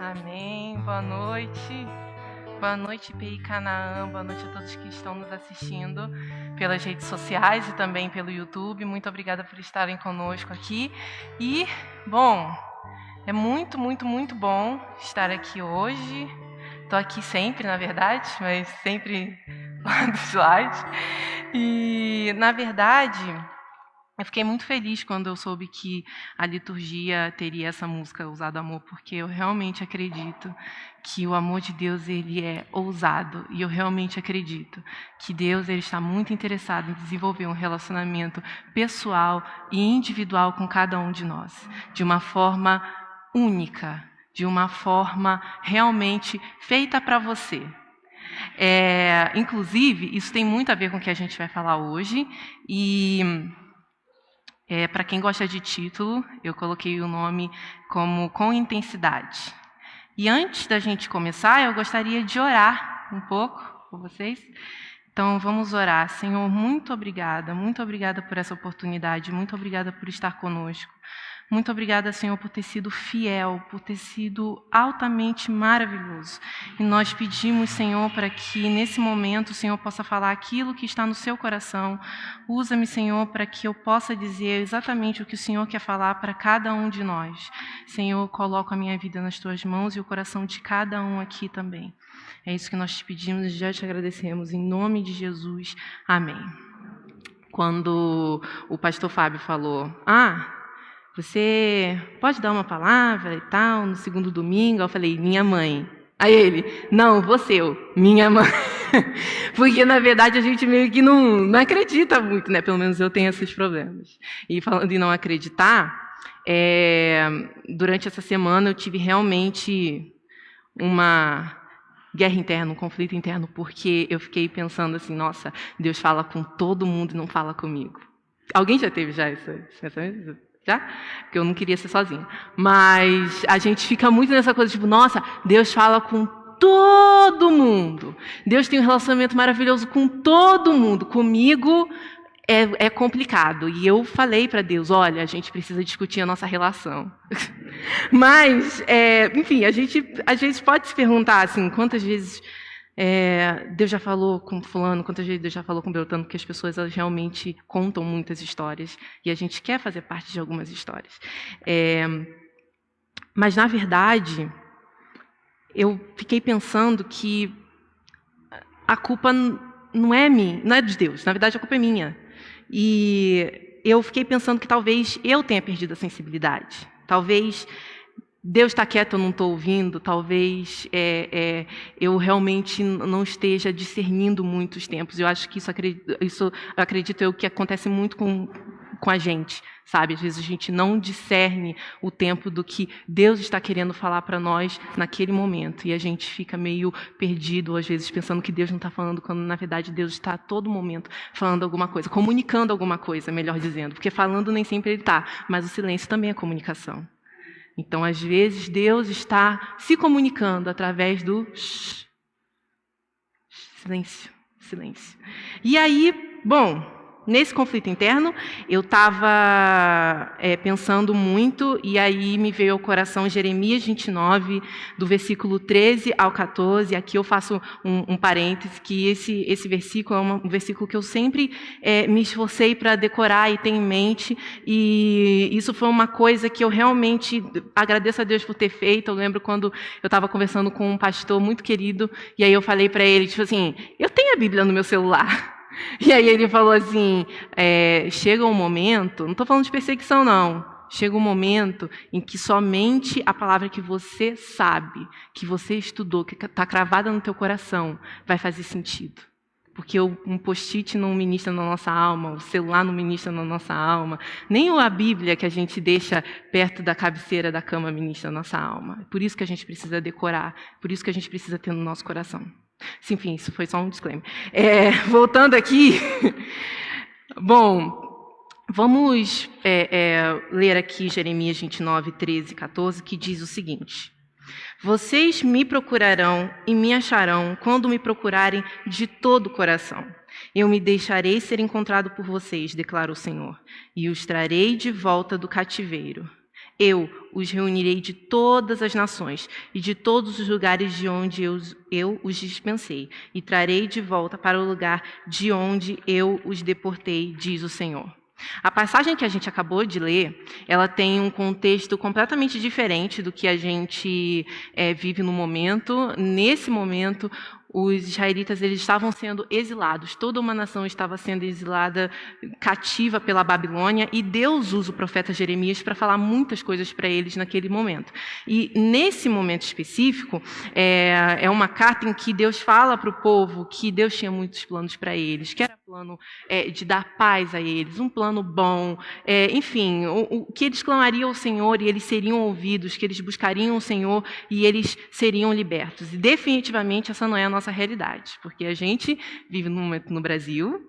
Amém. Boa noite. Boa noite, PI Canaã. Boa noite a todos que estão nos assistindo pelas redes sociais e também pelo YouTube. Muito obrigada por estarem conosco aqui. E, bom, é muito, muito, muito bom estar aqui hoje. Estou aqui sempre, na verdade, mas sempre lá do slide. E, na verdade, eu fiquei muito feliz quando eu soube que a liturgia teria essa música, Ousado Amor, porque eu realmente acredito que o amor de Deus ele é ousado, e eu realmente acredito que Deus ele está muito interessado em desenvolver um relacionamento pessoal e individual com cada um de nós, de uma forma única, de uma forma realmente feita para você. Inclusive, isso tem muito a ver com o que a gente vai falar hoje, e para quem gosta de título, eu coloquei o nome como Com Intensidade. E antes da gente começar, eu gostaria de orar um pouco por vocês. Então, vamos orar. Senhor, muito obrigada por essa oportunidade, muito obrigada por estar conosco. Muito obrigada, Senhor, por ter sido fiel, por ter sido altamente maravilhoso. E nós pedimos, Senhor, para que nesse momento o Senhor possa falar aquilo que está no seu coração. Usa-me, Senhor, para que eu possa dizer exatamente o que o Senhor quer falar para cada um de nós. Senhor, coloco a minha vida nas tuas mãos e o coração de cada um aqui também. É isso que nós te pedimos e já te agradecemos. Em nome de Jesus. Amém. Quando o pastor Fábio falou, você pode dar uma palavra e tal, no segundo domingo? Eu falei, minha mãe. Aí ele, não, você, minha mãe. Porque, na verdade, a gente meio que não acredita muito, né? Pelo menos eu tenho esses problemas. E falando em não acreditar, durante essa semana eu tive realmente uma guerra interna, um conflito interno, porque eu fiquei pensando assim, nossa, Deus fala com todo mundo e não fala comigo. Alguém já teve esse pensamento? Já? Porque eu não queria ser sozinha. Mas a gente fica muito nessa coisa, tipo, nossa, Deus fala com todo mundo. Deus tem um relacionamento maravilhoso com todo mundo. Comigo é complicado. E eu falei para Deus, olha, a gente precisa discutir a nossa relação. Mas, enfim, a gente às vezes pode se perguntar assim, quantas vezes Deus já falou com fulano, quantas vezes Deus já falou com Beltrano, porque as pessoas elas realmente contam muitas histórias e a gente quer fazer parte de algumas histórias. Mas, na verdade, eu fiquei pensando que a culpa não é minha, não é de Deus, na verdade a culpa é minha. E eu fiquei pensando que talvez eu tenha perdido a sensibilidade. Talvez Deus está quieto, eu não estou ouvindo. Talvez eu realmente não esteja discernindo muito os tempos. Eu acho que isso acredito eu, que acontece muito com a gente, sabe? Às vezes a gente não discerne o tempo do que Deus está querendo falar para nós naquele momento. E a gente fica meio perdido, às vezes, pensando que Deus não está falando, quando, na verdade, Deus está a todo momento falando alguma coisa, comunicando alguma coisa, melhor dizendo. Porque falando nem sempre Ele está, mas o silêncio também é comunicação. Então, às vezes, Deus está se comunicando através do silêncio. E aí, bom, nesse conflito interno, eu estava pensando muito, e aí me veio ao coração Jeremias 29, do versículo 13 ao 14. Aqui eu faço um parêntese, que esse versículo é um versículo que eu sempre me esforcei para decorar e ter em mente, e isso foi uma coisa que eu realmente agradeço a Deus por ter feito. Eu lembro quando eu estava conversando com um pastor muito querido, e aí eu falei para ele, tipo assim, eu tenho a Bíblia no meu celular. E aí ele falou assim, chega um momento, não estou falando de perseguição não, chega um momento em que somente a palavra que você sabe, que você estudou, que está cravada no teu coração, vai fazer sentido. Porque um post-it não ministra na nossa alma, o celular não ministra na nossa alma, nem a Bíblia que a gente deixa perto da cabeceira da cama ministra na nossa alma. Por isso que a gente precisa decorar, por isso que a gente precisa ter no nosso coração. Enfim, isso foi só um disclaimer. Voltando aqui, bom, vamos ler aqui Jeremias 29, 13 e 14, que diz o seguinte: vocês me procurarão e me acharão quando me procurarem de todo o coração. Eu me deixarei ser encontrado por vocês, declara o Senhor, e os trarei de volta do cativeiro. eu os reunirei de todas as nações e de todos os lugares de onde eu os dispensei, e trarei de volta para o lugar de onde eu os deportei, diz o Senhor. A passagem que a gente acabou de ler, ela tem um contexto completamente diferente do que a gente vive no momento. Nesse momento, os israelitas eles estavam sendo exilados, toda uma nação estava sendo exilada, cativa pela Babilônia, e Deus usa o profeta Jeremias para falar muitas coisas para eles naquele momento. E nesse momento específico, é uma carta em que Deus fala para o povo que Deus tinha muitos planos para eles, que era plano de dar paz a eles, um plano bom, enfim, que eles clamariam ao Senhor e eles seriam ouvidos, que eles buscariam o Senhor e eles seriam libertos. E definitivamente essa não é a nossa realidade, porque a gente vive num momento no Brasil,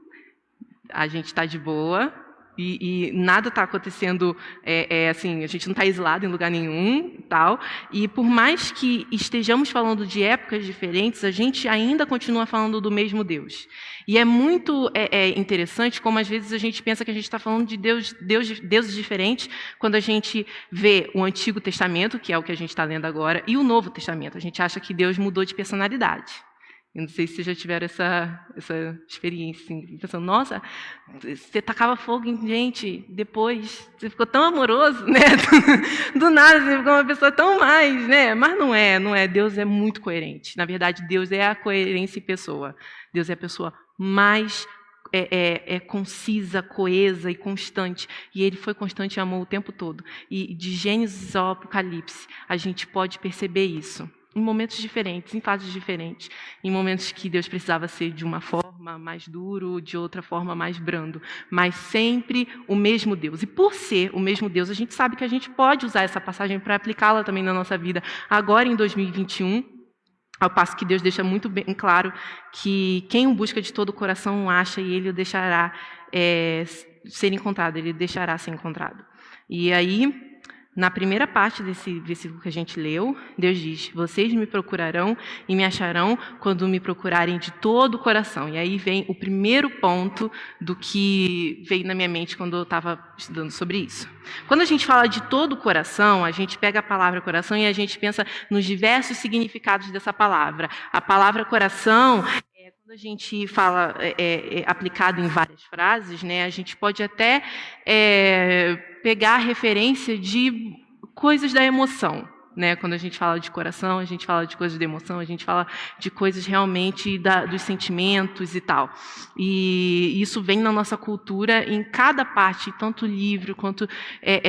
a gente está de boa, e nada está acontecendo, assim, a gente não está exilado em lugar nenhum, tal. E por mais que estejamos falando de épocas diferentes, a gente ainda continua falando do mesmo Deus. E é muito interessante como às vezes a gente pensa que a gente está falando de deuses diferentes quando a gente vê o Antigo Testamento, que é o que a gente está lendo agora, e o Novo Testamento. A gente acha que Deus mudou de personalidade. Eu não sei se vocês já tiveram essa experiência, assim, pensando, nossa, você tacava fogo em gente, depois você ficou tão amoroso, né? Do nada você ficou uma pessoa tão mais, né? Mas não é. Deus é muito coerente. Na verdade, Deus é a coerência em pessoa. Deus é a pessoa mais concisa, coesa e constante. E Ele foi constante e amou o tempo todo. E de Gênesis ao Apocalipse, a gente pode perceber isso. Em momentos diferentes, em fases diferentes, em momentos que Deus precisava ser de uma forma mais duro, de outra forma mais brando, mas sempre o mesmo Deus. E por ser o mesmo Deus, a gente sabe que a gente pode usar essa passagem para aplicá-la também na nossa vida, agora em 2021, ao passo que Deus deixa muito bem claro que quem o busca de todo o coração o acha e Ele o deixará ser encontrado, Ele deixará ser encontrado. E aí, na primeira parte desse versículo que a gente leu, Deus diz, vocês me procurarão e me acharão quando me procurarem de todo o coração. E aí vem o primeiro ponto do que veio na minha mente quando eu estava estudando sobre isso. Quando a gente fala de todo o coração, a gente pega a palavra coração e a gente pensa nos diversos significados dessa palavra. A palavra coração, quando a gente fala aplicado em várias frases, né, a gente pode até pegar a referência de coisas da emoção. Né? Quando a gente fala de coração, a gente fala de coisas da emoção, a gente fala de coisas realmente dos sentimentos e tal. E isso vem na nossa cultura em cada parte, tanto livro quanto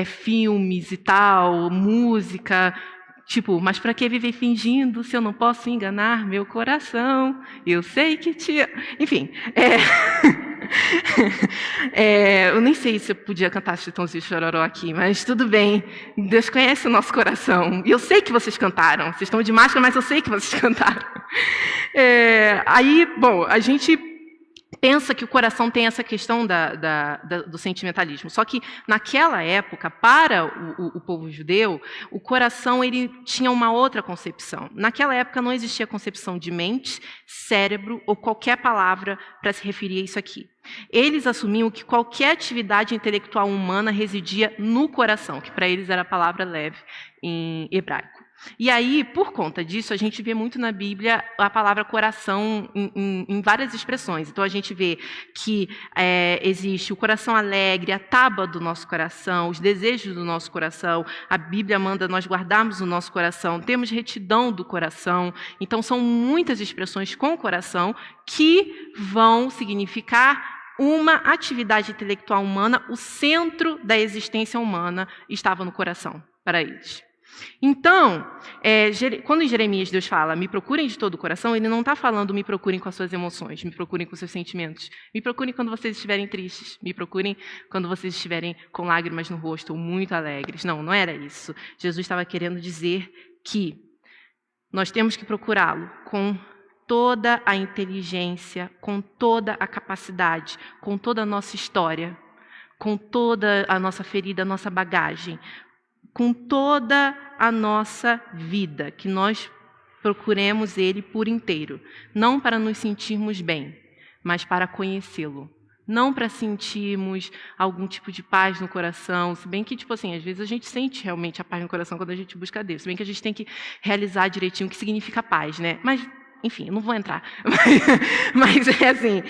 filmes e tal, música. Tipo, mas para que viver fingindo se eu não posso enganar meu coração? Eu sei que te... Enfim, eu nem sei se eu podia cantar Chitãozinho e Chororó aqui, mas tudo bem. Deus conhece o nosso coração. E eu sei que vocês cantaram. Vocês estão de máscara, mas eu sei que vocês cantaram. Aí, bom, a gente pensa que o coração tem essa questão do sentimentalismo. Só que, naquela época, para o povo judeu, o coração ele tinha uma outra concepção. Naquela época não existia concepção de mente, cérebro ou qualquer palavra para se referir a isso aqui. Eles assumiam que qualquer atividade intelectual humana residia no coração, que para eles era a palavra lev em hebraico. E aí, por conta disso, a gente vê muito na Bíblia a palavra coração em várias expressões. Então, a gente vê que existe o coração alegre, a tábua do nosso coração, os desejos do nosso coração. A Bíblia manda nós guardarmos o nosso coração. Temos retidão do coração. Então, são muitas expressões com o coração que vão significar uma atividade intelectual humana. O centro da existência humana estava no coração, para eles. Então, quando em Jeremias Deus fala, me procurem de todo o coração, Ele não está falando, me procurem com as suas emoções, me procurem com os seus sentimentos, me procurem quando vocês estiverem tristes, me procurem quando vocês estiverem com lágrimas no rosto ou muito alegres. Não, não era isso. Jesus estava querendo dizer que nós temos que procurá-lo com toda a inteligência, com toda a capacidade, com toda a nossa história, com toda a nossa ferida, a nossa bagagem, com toda a nossa vida, que nós procuremos Ele por inteiro, não para nos sentirmos bem, mas para conhecê-lo, Não para sentirmos algum tipo de paz no coração, se bem que, tipo assim, às vezes a gente sente realmente a paz no coração quando a gente busca a Deus, se bem que a gente tem que realizar direitinho o que significa paz, né? Mas, enfim, eu não vou entrar. Mas é assim,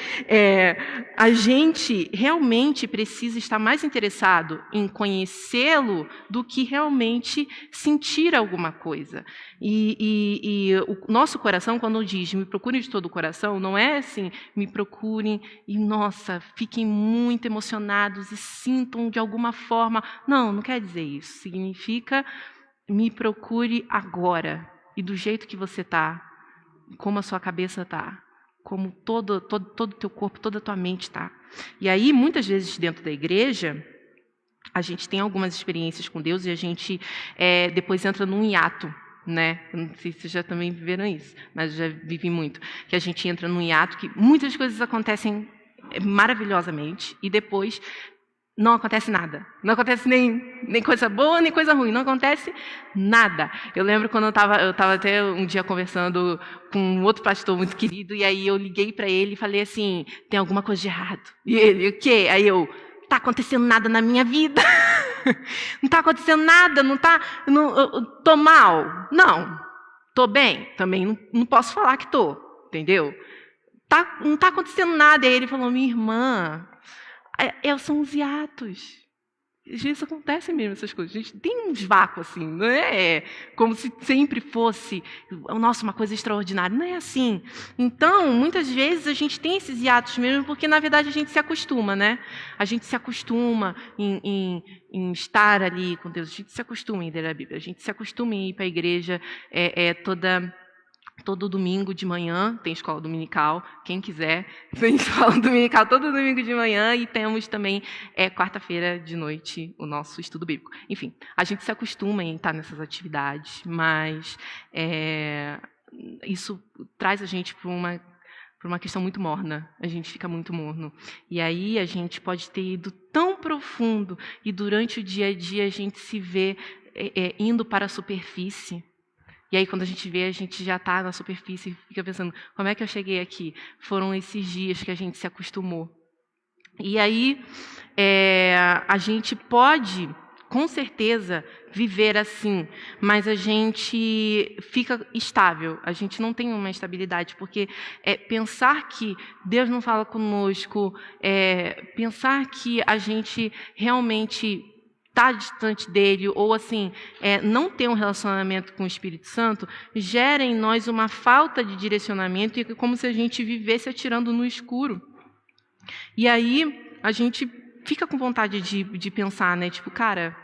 a gente realmente precisa estar mais interessado em conhecê-lo do que realmente sentir alguma coisa. E o nosso coração, quando diz me procurem de todo o coração, não é assim, me procurem e, nossa, fiquem muito emocionados e sintam de alguma forma. Não quer dizer isso. Significa me procure agora e do jeito que você está, como a sua cabeça está, como todo o teu corpo, toda a tua mente está. E aí, muitas vezes, dentro da igreja, a gente tem algumas experiências com Deus e a gente depois entra num hiato, né? Eu não sei se vocês já também viveram isso, mas eu já vivi muito. Que a gente entra num hiato que muitas coisas acontecem maravilhosamente e depois não acontece nada. Não acontece nem coisa boa, nem coisa ruim. Não acontece nada. Eu lembro quando eu estava até um dia conversando com um outro pastor muito querido, e aí eu liguei para ele e falei assim, tem alguma coisa de errado. E ele, o quê? Aí eu, está acontecendo nada na minha vida. Não está acontecendo nada, não está... Estou mal. Não. Estou bem. Também não posso falar que estou. Entendeu? Não está acontecendo nada. E aí ele falou, minha irmã... são os hiatos. Às vezes acontecem mesmo essas coisas. A gente tem uns vácuos assim, não é como se sempre fosse, nossa, uma coisa extraordinária. Não é assim. Então, muitas vezes a gente tem esses hiatos mesmo porque, na verdade, a gente se acostuma, né? A gente se acostuma em estar ali com Deus. A gente se acostuma em ler a Bíblia. A gente se acostuma em ir para a igreja todo domingo de manhã, tem escola dominical, quem quiser, tem escola dominical todo domingo de manhã e temos também quarta-feira de noite o nosso estudo bíblico. Enfim, a gente se acostuma em estar nessas atividades, mas isso traz a gente para uma questão muito morna, a gente fica muito morno. E aí a gente pode ter ido tão profundo e durante o dia a dia a gente se vê indo para a superfície. E aí, quando a gente vê, a gente já está na superfície e fica pensando, como é que eu cheguei aqui? Foram esses dias que a gente se acostumou. E aí, a gente pode, com certeza, viver assim, mas a gente fica estável, a gente não tem uma estabilidade, porque pensar que Deus não fala conosco, pensar que a gente realmente estar distante dele, ou assim, não ter um relacionamento com o Espírito Santo, gera em nós uma falta de direcionamento e é como se a gente vivesse atirando no escuro. E aí a gente fica com vontade de pensar, né? Tipo, cara,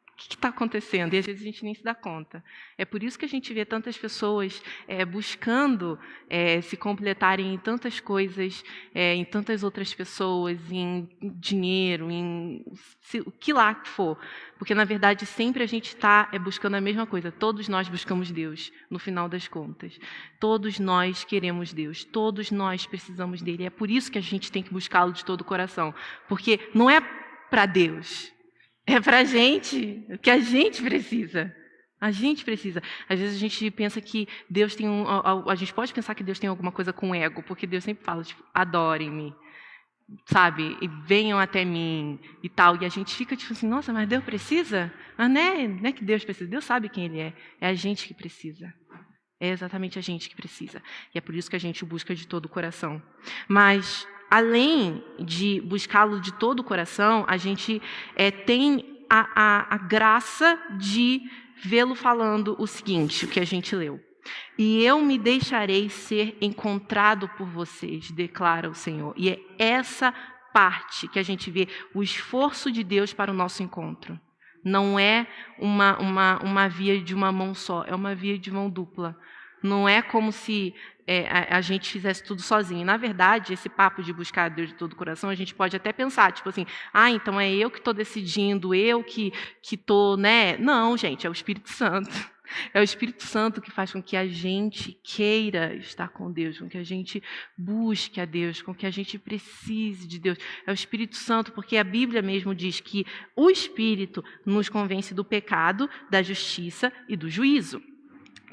o que está acontecendo? E às vezes a gente nem se dá conta. É por isso que a gente vê tantas pessoas buscando se completarem em tantas coisas, em tantas outras pessoas, em dinheiro, em o que lá que for. Porque, na verdade, sempre a gente está buscando a mesma coisa. Todos nós buscamos Deus, no final das contas. Todos nós queremos Deus. Todos nós precisamos dele. É por isso que a gente tem que buscá-lo de todo o coração. Porque não é para Deus. É para a gente, o que a gente precisa. A gente precisa. Às vezes a gente pensa que Deus tem a gente pode pensar que Deus tem alguma coisa com ego, porque Deus sempre fala, tipo, adorem-me, sabe? E venham até mim e tal. E a gente fica tipo assim, nossa, mas Deus precisa? Mas não é que Deus precisa. Deus sabe quem Ele é. É a gente que precisa. É exatamente a gente que precisa. E é por isso que a gente o busca de todo o coração. Mas além de buscá-lo de todo o coração, a gente tem a graça de vê-lo falando o seguinte, o que a gente leu. E eu me deixarei ser encontrado por vocês, declara o Senhor. E é essa parte que a gente vê, o esforço de Deus para o nosso encontro. Não é uma via de uma mão só, é uma via de mão dupla. Não é como se a gente fizesse tudo sozinho. Na verdade, esse papo de buscar Deus de todo o coração, a gente pode até pensar, tipo assim, então é eu que estou decidindo, eu que estou, né? Não, gente, é o Espírito Santo. É o Espírito Santo que faz com que a gente queira estar com Deus, com que a gente busque a Deus, com que a gente precise de Deus. É o Espírito Santo, porque a Bíblia mesmo diz que o Espírito nos convence do pecado, da justiça e do juízo.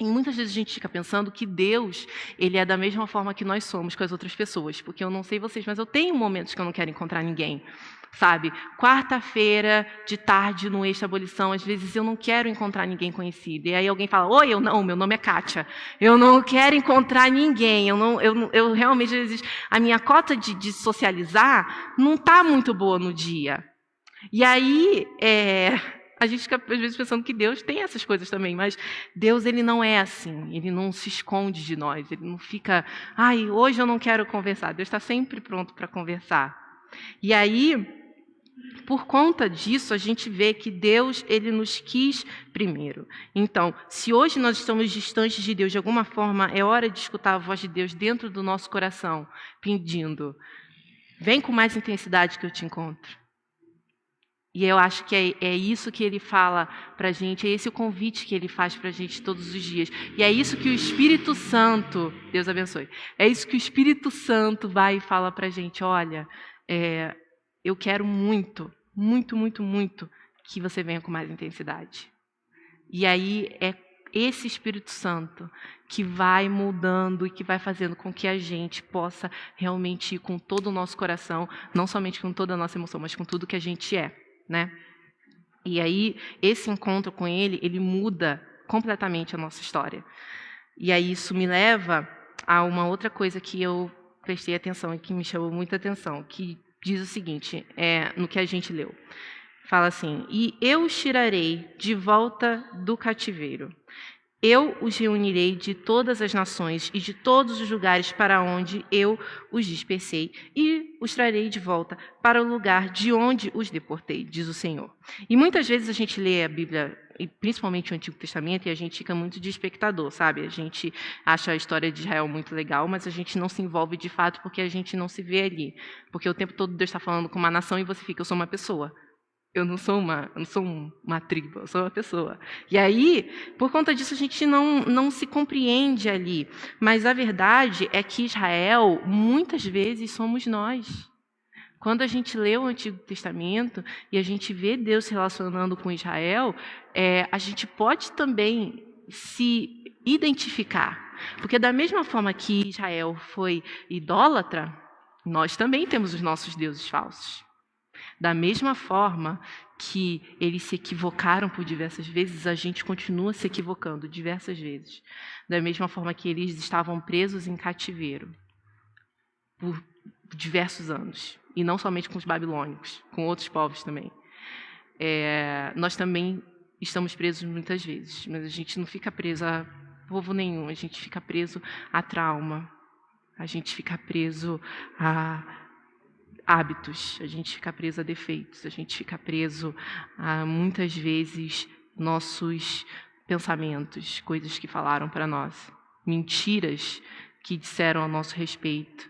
E muitas vezes a gente fica pensando que Deus, ele é da mesma forma que nós somos com as outras pessoas. Porque eu não sei vocês, mas eu tenho momentos que eu não quero encontrar ninguém. Sabe? Quarta-feira, de tarde, no Extra Abolição, às vezes eu não quero encontrar ninguém conhecido. E aí alguém fala, oi, eu não, meu nome é Kátia. Eu não quero encontrar ninguém. Eu realmente, às vezes, a minha cota de socializar não está muito boa no dia. E aí, a gente fica, às vezes, pensando que Deus tem essas coisas também, mas Deus, ele não é assim, ele não se esconde de nós, ele não fica, ai, hoje eu não quero conversar. Deus está sempre pronto para conversar. E aí, por conta disso, a gente vê que Deus, ele nos quis primeiro. Então, se hoje nós estamos distantes de Deus de alguma forma, é hora de escutar a voz de Deus dentro do nosso coração, pedindo, vem com mais intensidade que eu te encontro. E eu acho que é isso que ele fala para a gente, é esse o convite que ele faz para a gente todos os dias. E é isso que o Espírito Santo, Deus abençoe, é isso que o Espírito Santo vai e fala para a gente, olha, eu quero muito, muito, muito, muito que você venha com mais intensidade. E aí é esse Espírito Santo que vai mudando e que vai fazendo com que a gente possa realmente ir com todo o nosso coração, não somente com toda a nossa emoção, mas com tudo que a gente é. Né? E aí, esse encontro com ele muda completamente a nossa história. E aí isso me leva a uma outra coisa que eu prestei atenção e que me chamou muita atenção, que diz o seguinte, no que a gente leu. Fala assim, e eu os tirarei de volta do cativeiro. Eu os reunirei de todas as nações e de todos os lugares para onde eu os dispersei e os trarei de volta para o lugar de onde os deportei, diz o Senhor. E muitas vezes a gente lê a Bíblia, e principalmente o Antigo Testamento, e a gente fica muito de espectador, sabe? A gente acha a história de Israel muito legal, mas a gente não se envolve de fato porque a gente não se vê ali. Porque o tempo todo Deus está falando com uma nação e você fica, eu sou uma pessoa. Eu não sou uma tribo, eu sou uma pessoa. E aí, por conta disso, a gente não se compreende ali. Mas a verdade é que Israel, muitas vezes, somos nós. Quando a gente lê o Antigo Testamento e a gente vê Deus se relacionando com Israel, a gente pode também se identificar. Porque da mesma forma que Israel foi idólatra, nós também temos os nossos deuses falsos. Da mesma forma que eles se equivocaram por diversas vezes, a gente continua se equivocando diversas vezes. Da mesma forma que eles estavam presos em cativeiro por diversos anos. E não somente com os babilônicos, com outros povos também. Nós também estamos presos muitas vezes, mas a gente não fica preso a povo nenhum, a gente fica preso a trauma, a gente fica preso a hábitos, a gente fica preso a defeitos, a gente fica preso a, muitas vezes, nossos pensamentos, coisas que falaram para nós, mentiras que disseram a nosso respeito,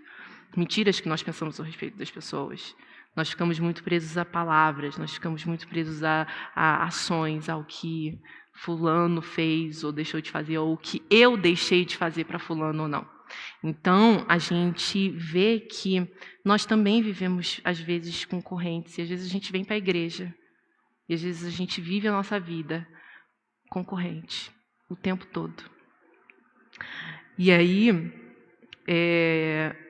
mentiras que nós pensamos a respeito das pessoas. Nós ficamos muito presos a palavras, nós ficamos muito presos a ações, ao que fulano fez ou deixou de fazer, ou o que eu deixei de fazer para fulano ou não. Então, a gente vê que nós também vivemos, às vezes, com correntes, e às vezes a gente vem para a igreja, e às vezes a gente vive a nossa vida com corrente, o tempo todo. E aí,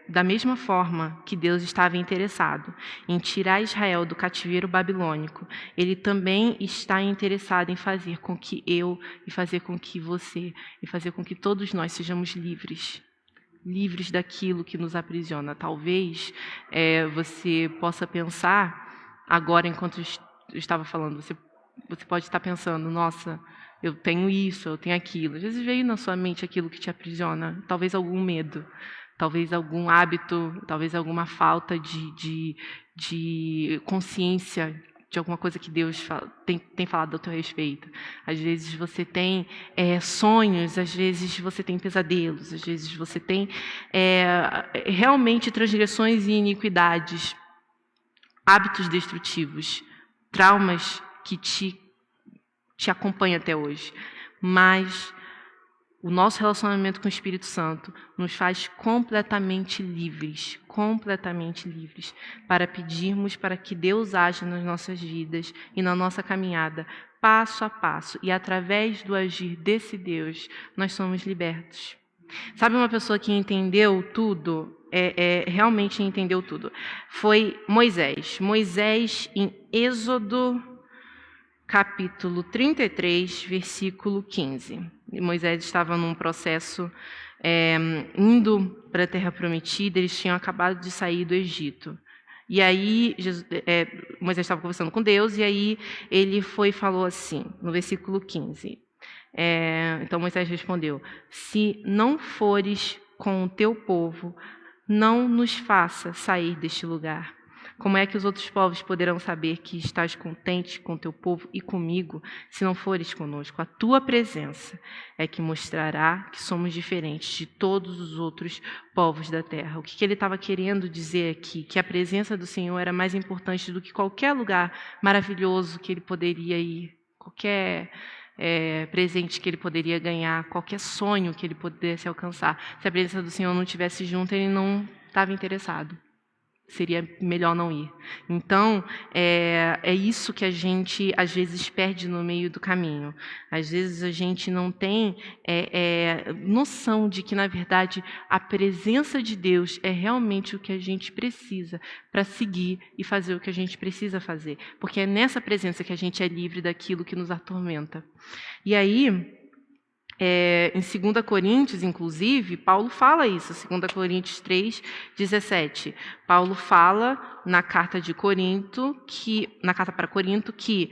da mesma forma que Deus estava interessado em tirar Israel do cativeiro babilônico, Ele também está interessado em fazer com que eu, e fazer com que você, e fazer com que todos nós sejamos livres daquilo que nos aprisiona. Talvez você possa pensar, agora enquanto eu estava falando, você pode estar pensando, nossa, eu tenho isso, eu tenho aquilo. Às vezes veio na sua mente aquilo que te aprisiona, talvez algum medo, talvez algum hábito, talvez alguma falta de consciência de alguma coisa que Deus tem falado ao teu respeito. Às vezes você tem sonhos, às vezes você tem pesadelos, às vezes você tem realmente transgressões e iniquidades, hábitos destrutivos, traumas que te acompanham até hoje. Mas o nosso relacionamento com o Espírito Santo nos faz completamente livres para pedirmos para que Deus haja nas nossas vidas e na nossa caminhada passo a passo, e através do agir desse Deus, nós somos libertos. Sabe uma pessoa que entendeu tudo? Realmente entendeu tudo. Foi Moisés. Moisés, em Êxodo, capítulo 33, versículo 15. Moisés estava num processo indo para a Terra Prometida, eles tinham acabado de sair do Egito. E aí, Moisés estava conversando com Deus, e aí ele foi e falou assim, no versículo 15. Então Moisés respondeu: se não fores com o teu povo, não nos faça sair deste lugar. Como é que os outros povos poderão saber que estás contente com o teu povo e comigo, se não fores conosco? A tua presença é que mostrará que somos diferentes de todos os outros povos da terra. O que ele estava querendo dizer aqui? Que a presença do Senhor era mais importante do que qualquer lugar maravilhoso que ele poderia ir, qualquer presente que ele poderia ganhar, qualquer sonho que ele pudesse alcançar. Se a presença do Senhor não estivesse junto, ele não estava interessado. Seria melhor não ir. Então, é isso que a gente, às vezes, perde no meio do caminho. Às vezes, a gente não tem noção de que, na verdade, a presença de Deus é realmente o que a gente precisa para seguir e fazer o que a gente precisa fazer. Porque é nessa presença que a gente é livre daquilo que nos atormenta. E aí, em 2 Coríntios, inclusive, Paulo fala isso, 2 Coríntios 3, 17. Paulo fala na carta para Corinto, que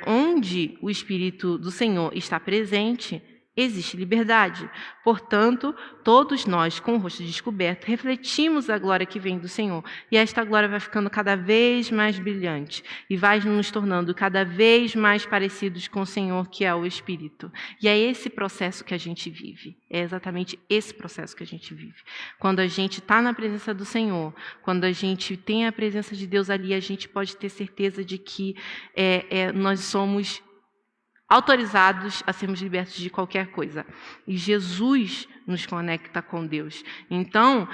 onde o Espírito do Senhor está presente, existe liberdade. Portanto, todos nós, com o rosto descoberto, refletimos a glória que vem do Senhor. E esta glória vai ficando cada vez mais brilhante e vai nos tornando cada vez mais parecidos com o Senhor, que é o Espírito. E é esse processo que a gente vive. É exatamente esse processo que a gente vive. Quando a gente está na presença do Senhor, quando a gente tem a presença de Deus ali, a gente pode ter certeza de que nós somos autorizados a sermos libertos de qualquer coisa. E Jesus nos conecta com Deus. Então,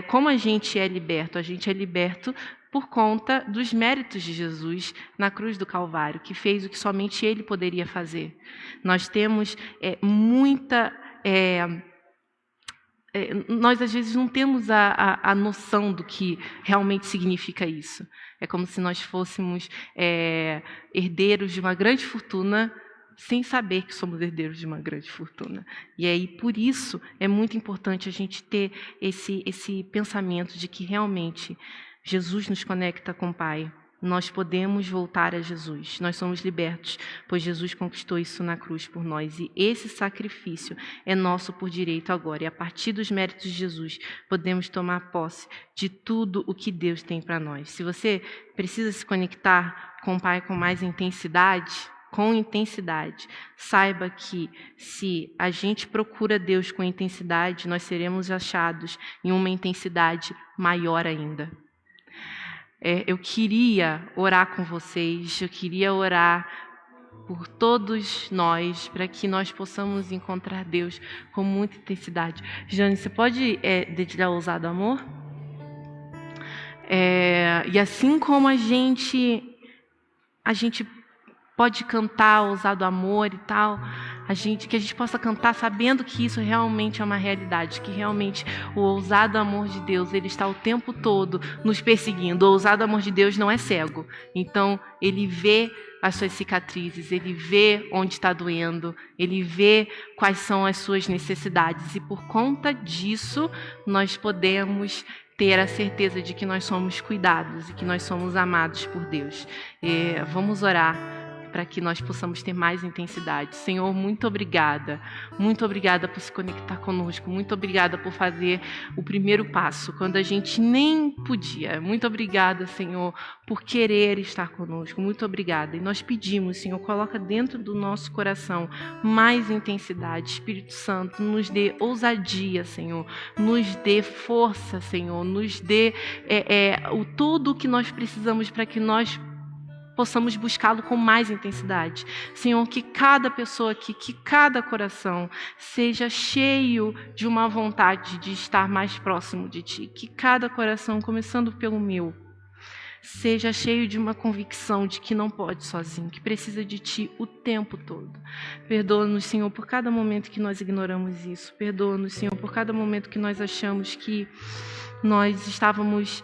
como a gente é liberto? A gente é liberto por conta dos méritos de Jesus na cruz do Calvário, que fez o que somente Ele poderia fazer. Nós temos muita... nós, às vezes, não temos a noção do que realmente significa isso. É como se nós fôssemos herdeiros de uma grande fortuna, sem saber que somos herdeiros de uma grande fortuna. E aí, por isso, é muito importante a gente ter esse pensamento de que realmente Jesus nos conecta com o Pai. Nós podemos voltar a Jesus. Nós somos libertos, pois Jesus conquistou isso na cruz por nós. E esse sacrifício é nosso por direito agora. E a partir dos méritos de Jesus, podemos tomar posse de tudo o que Deus tem para nós. Se você precisa se conectar com o Pai com mais intensidade, saiba que se a gente procura Deus com intensidade, nós seremos achados em uma intensidade maior ainda. Eu queria orar com vocês, eu queria orar por todos nós, para que nós possamos encontrar Deus com muita intensidade. Jane, você pode dedilhar o ousado amor? E assim como a gente pode cantar ousado amor e tal, que a gente possa cantar sabendo que isso realmente é uma realidade, que realmente o ousado amor de Deus, ele está o tempo todo nos perseguindo. O ousado amor de Deus não é cego, então ele vê as suas cicatrizes, ele vê onde está doendo, ele vê quais são as suas necessidades, e por conta disso nós podemos ter a certeza de que nós somos cuidados e que nós somos amados por Deus. Vamos orar para que nós possamos ter mais intensidade. Senhor, muito obrigada. Muito obrigada por se conectar conosco. Muito obrigada por fazer o primeiro passo, quando a gente nem podia. Muito obrigada, Senhor, por querer estar conosco. Muito obrigada. E nós pedimos, Senhor, coloca dentro do nosso coração mais intensidade. Espírito Santo, nos dê ousadia, Senhor. Nos dê força, Senhor. Nos dê tudo o que nós precisamos para que nós possamos buscá-lo com mais intensidade. Senhor, que cada pessoa aqui, que cada coração seja cheio de uma vontade de estar mais próximo de Ti. Que cada coração, começando pelo meu, seja cheio de uma convicção de que não pode sozinho, que precisa de Ti o tempo todo. Perdoa-nos, Senhor, por cada momento que nós ignoramos isso. Perdoa-nos, Senhor, por cada momento que nós achamos que nós estávamos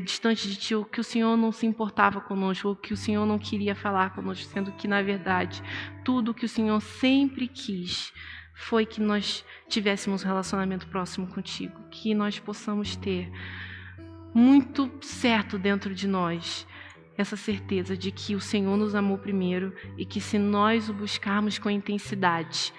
distantes de Ti, ou que o Senhor não se importava conosco, ou que o Senhor não queria falar conosco, sendo que, na verdade, tudo que o Senhor sempre quis foi que nós tivéssemos um relacionamento próximo contigo, que nós possamos ter muito certo dentro de nós essa certeza de que o Senhor nos amou primeiro e que se nós o buscarmos com intensidade,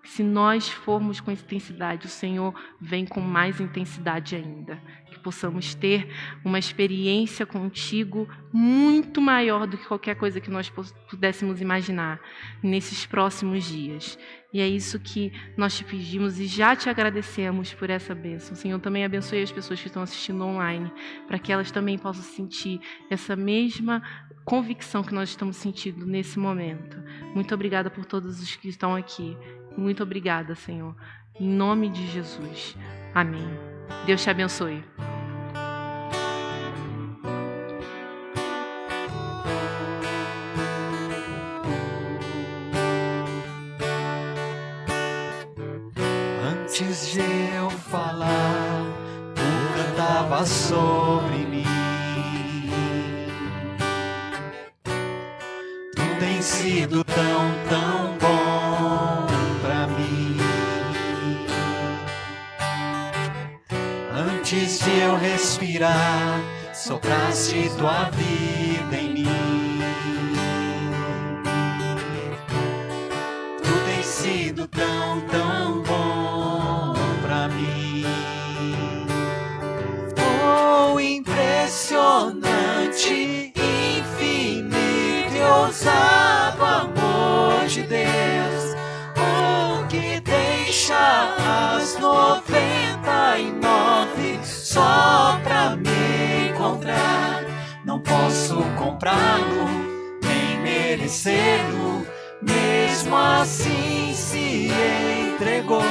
se nós formos com intensidade, o Senhor vem com mais intensidade ainda. Que possamos ter uma experiência contigo muito maior do que qualquer coisa que nós pudéssemos imaginar nesses próximos dias. E é isso que nós te pedimos e já te agradecemos por essa bênção. Senhor, também abençoe as pessoas que estão assistindo online, para que elas também possam sentir essa mesma convicção que nós estamos sentindo nesse momento. Muito obrigada por todos os que estão aqui. Muito obrigada, Senhor. Em nome de Jesus. Amém. Deus te abençoe. Antes de eu falar, tu cantava sobre mim. Tu tens sido tão bom pra mim. Antes de eu respirar, sopraste tua vida em mim. Tu tens sido tão bom pra mim. Oh, impressionante, infinito e ousado amor de Deus, o que deixa as 99 só pra me encontrar. Não posso comprá-lo, nem merecê-lo, mesmo assim se entregou.